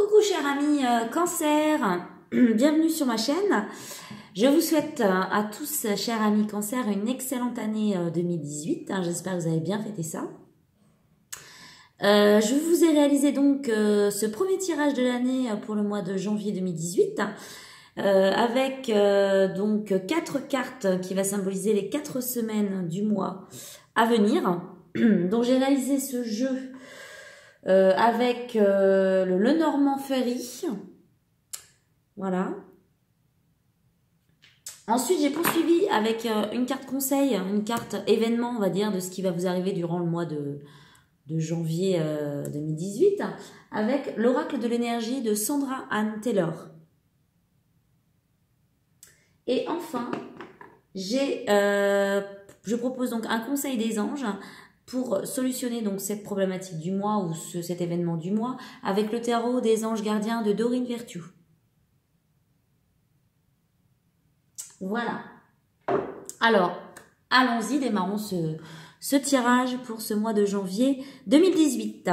Coucou chers amis Cancer, bienvenue sur ma chaîne. Je vous souhaite à tous chers amis Cancer une excellente année 2018. J'espère que vous avez bien fêté ça. Je vous ai réalisé donc ce premier tirage de l'année pour le mois de janvier 2018 avec donc 4 cartes qui va symboliser les 4 semaines du mois à venir. Donc j'ai réalisé ce jeu avec le Lenormand Ferry. Voilà. Ensuite, j'ai poursuivi avec une carte conseil, une carte événement, on va dire, de ce qui va vous arriver durant le mois de janvier 2018, avec l'oracle de l'énergie de Sandra Anne Taylor. Et enfin, je propose donc un conseil des anges pour solutionner donc cette problématique du mois ou cet événement du mois avec le tarot des anges gardiens de Dorine Virtue. Voilà. Alors, allons-y, démarrons ce tirage pour ce mois de janvier 2018.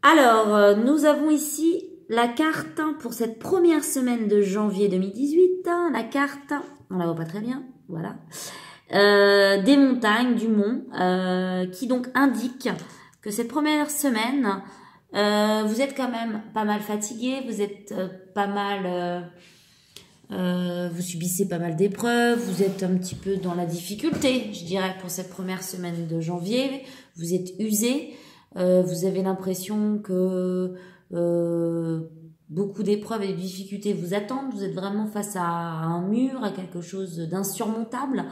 Alors, nous avons ici la carte pour cette première semaine de janvier 2018. La carte, on la voit pas très bien, voilà. Des montagnes, du mont, qui donc indique que cette première semaine, vous êtes quand même pas mal fatigué, vous êtes pas mal, vous subissez pas mal d'épreuves, vous êtes un petit peu dans la difficulté, je dirais, pour cette première semaine de janvier, vous êtes usé, vous avez l'impression que beaucoup d'épreuves et de difficultés vous attendent, vous êtes vraiment face à un mur, à quelque chose d'insurmontable.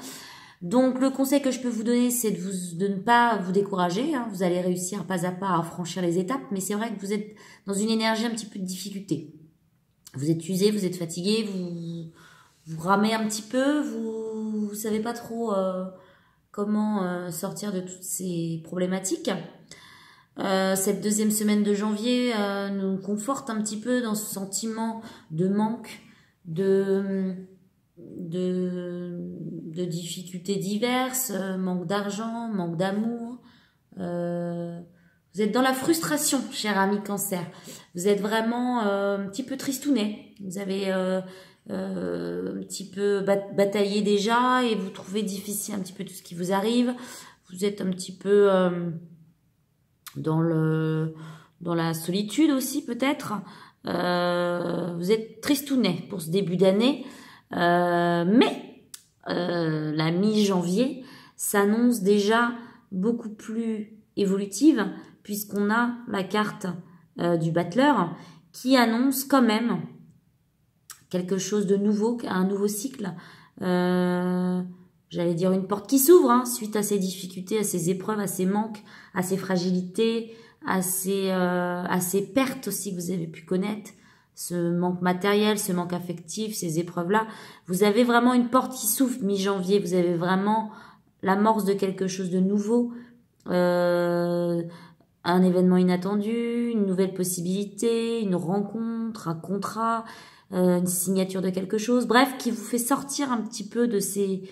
Donc, le conseil que je peux vous donner, c'est de ne pas vous décourager. Vous allez réussir pas à pas à franchir les étapes, mais c'est vrai que vous êtes dans une énergie un petit peu de difficulté. Vous êtes usé, vous êtes fatigué, vous ramez un petit peu, vous savez pas trop comment sortir de toutes ces problématiques. Cette deuxième semaine de janvier nous conforte un petit peu dans ce sentiment de manque, de difficultés diverses, manque d'argent, manque d'amour. Vous êtes dans la frustration, cher ami Cancer. Vous êtes vraiment un petit peu tristounet. Vous avez un petit peu bataillé déjà et vous trouvez difficile un petit peu tout ce qui vous arrive. Vous êtes un petit peu dans la solitude aussi peut-être. Vous êtes tristounet pour ce début d'année. Mais la mi-janvier s'annonce déjà beaucoup plus évolutive puisqu'on a la carte du battleur qui annonce quand même quelque chose de nouveau, un nouveau cycle. J'allais dire une porte qui s'ouvre suite à ces difficultés, à ces épreuves, à ces manques, à ces fragilités, à ces pertes aussi que vous avez pu connaître. Ce manque matériel, ce manque affectif, ces épreuves-là, vous avez vraiment une porte qui s'ouvre mi-janvier, vous avez vraiment l'amorce de quelque chose de nouveau, un événement inattendu, une nouvelle possibilité, une rencontre, un contrat, une signature de quelque chose, bref, qui vous fait sortir un petit peu de ces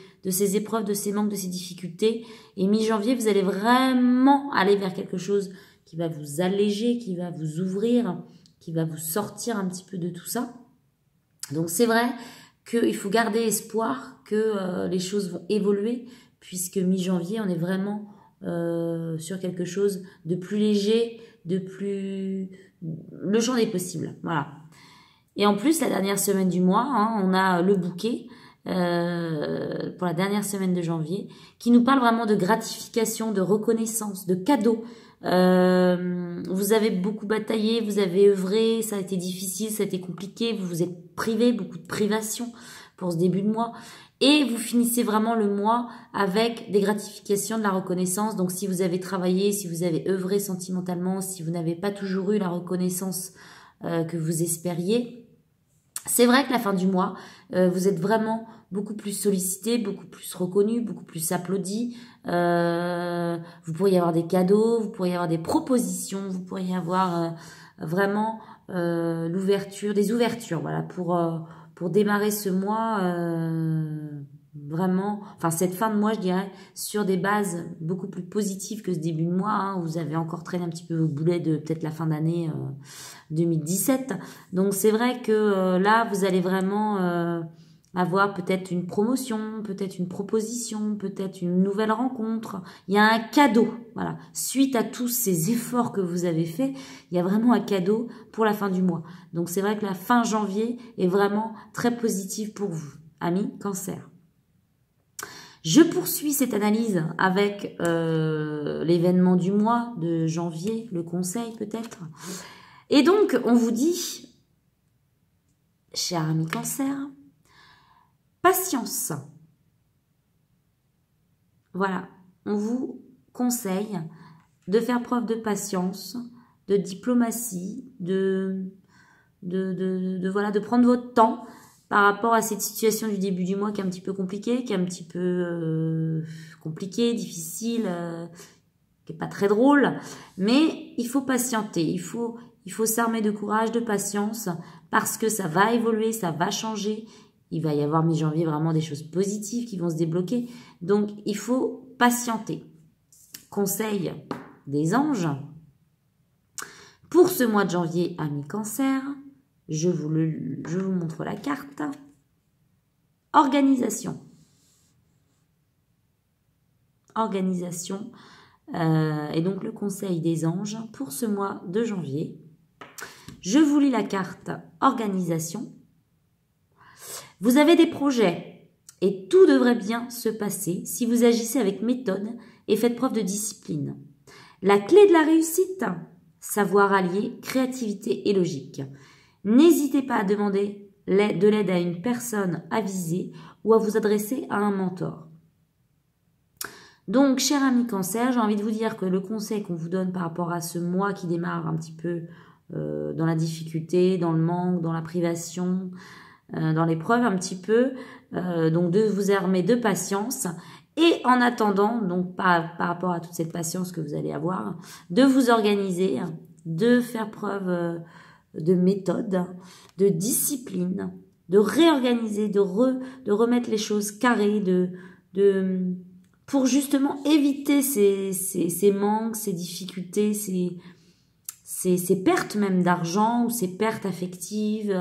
épreuves, de ces manques, de ces difficultés. Et mi-janvier, vous allez vraiment aller vers quelque chose qui va vous alléger, qui va vous ouvrir, qui va vous sortir un petit peu de tout ça. Donc c'est vrai qu'il faut garder espoir que les choses vont évoluer, puisque mi-janvier, on est vraiment sur quelque chose de plus léger, de plus... le champ des possibles, voilà. Et en plus, la dernière semaine du mois, on a le bouquet pour la dernière semaine de janvier, qui nous parle vraiment de gratification, de reconnaissance, de cadeaux. Vous avez beaucoup bataillé, vous avez œuvré, ça a été difficile, ça a été compliqué, vous vous êtes privé, beaucoup de privations pour ce début de mois. Et vous finissez vraiment le mois avec des gratifications, de la reconnaissance. Donc si vous avez travaillé, si vous avez œuvré sentimentalement, si vous n'avez pas toujours eu la reconnaissance que vous espériez, c'est vrai que la fin du mois, vous êtes vraiment beaucoup plus sollicité, beaucoup plus reconnu, beaucoup plus applaudi. Vous pourriez avoir des cadeaux, vous pourriez avoir des propositions, vous pourriez avoir vraiment des ouvertures, voilà, pour démarrer ce mois vraiment, enfin cette fin de mois, je dirais, sur des bases beaucoup plus positives que ce début de mois. Hein. Vous avez encore traîné un petit peu vos boulets de peut-être la fin d'année 2017. Donc c'est vrai que là, vous allez vraiment avoir peut-être une promotion, peut-être une proposition, peut-être une nouvelle rencontre. Il y a un cadeau, voilà. Suite à tous ces efforts que vous avez faits, il y a vraiment un cadeau pour la fin du mois. Donc c'est vrai que la fin janvier est vraiment très positive pour vous, amis Cancer. Je poursuis cette analyse avec l'événement du mois de janvier, le conseil peut-être. Et donc, on vous dit, cher ami Cancer, patience. Voilà, on vous conseille de faire preuve de patience, de diplomatie, voilà, de prendre votre temps par rapport à cette situation du début du mois qui est un petit peu compliquée, qui est un petit peu compliquée, difficile, qui est pas très drôle, mais il faut patienter, il faut s'armer de courage, de patience, parce que ça va évoluer, ça va changer. Il va y avoir mi-janvier vraiment des choses positives qui vont se débloquer. Donc, il faut patienter. Conseil des anges. Pour ce mois de janvier, amis Cancer, je vous montre la carte. Organisation. Organisation. Et donc, le conseil des anges pour ce mois de janvier. Je vous lis la carte Organisation. Vous avez des projets et tout devrait bien se passer si vous agissez avec méthode et faites preuve de discipline. La clé de la réussite, savoir allier créativité et logique. N'hésitez pas à demander de l'aide à une personne avisée ou à vous adresser à un mentor. Donc, cher ami Cancer, j'ai envie de vous dire que le conseil qu'on vous donne par rapport à ce mois qui démarre un petit peu dans la difficulté, dans le manque, dans la privation, dans l'épreuve un petit peu, donc de vous armer de patience et en attendant, donc par rapport à toute cette patience que vous allez avoir, de vous organiser, de faire preuve de méthode, de discipline, de réorganiser, de remettre les choses carrées, pour justement éviter ces manques, ces difficultés, ces pertes même d'argent ou ces pertes affectives.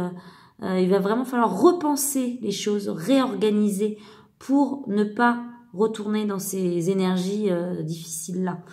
Il va vraiment falloir repenser les choses, réorganiser pour ne pas retourner dans ces énergies difficiles-là.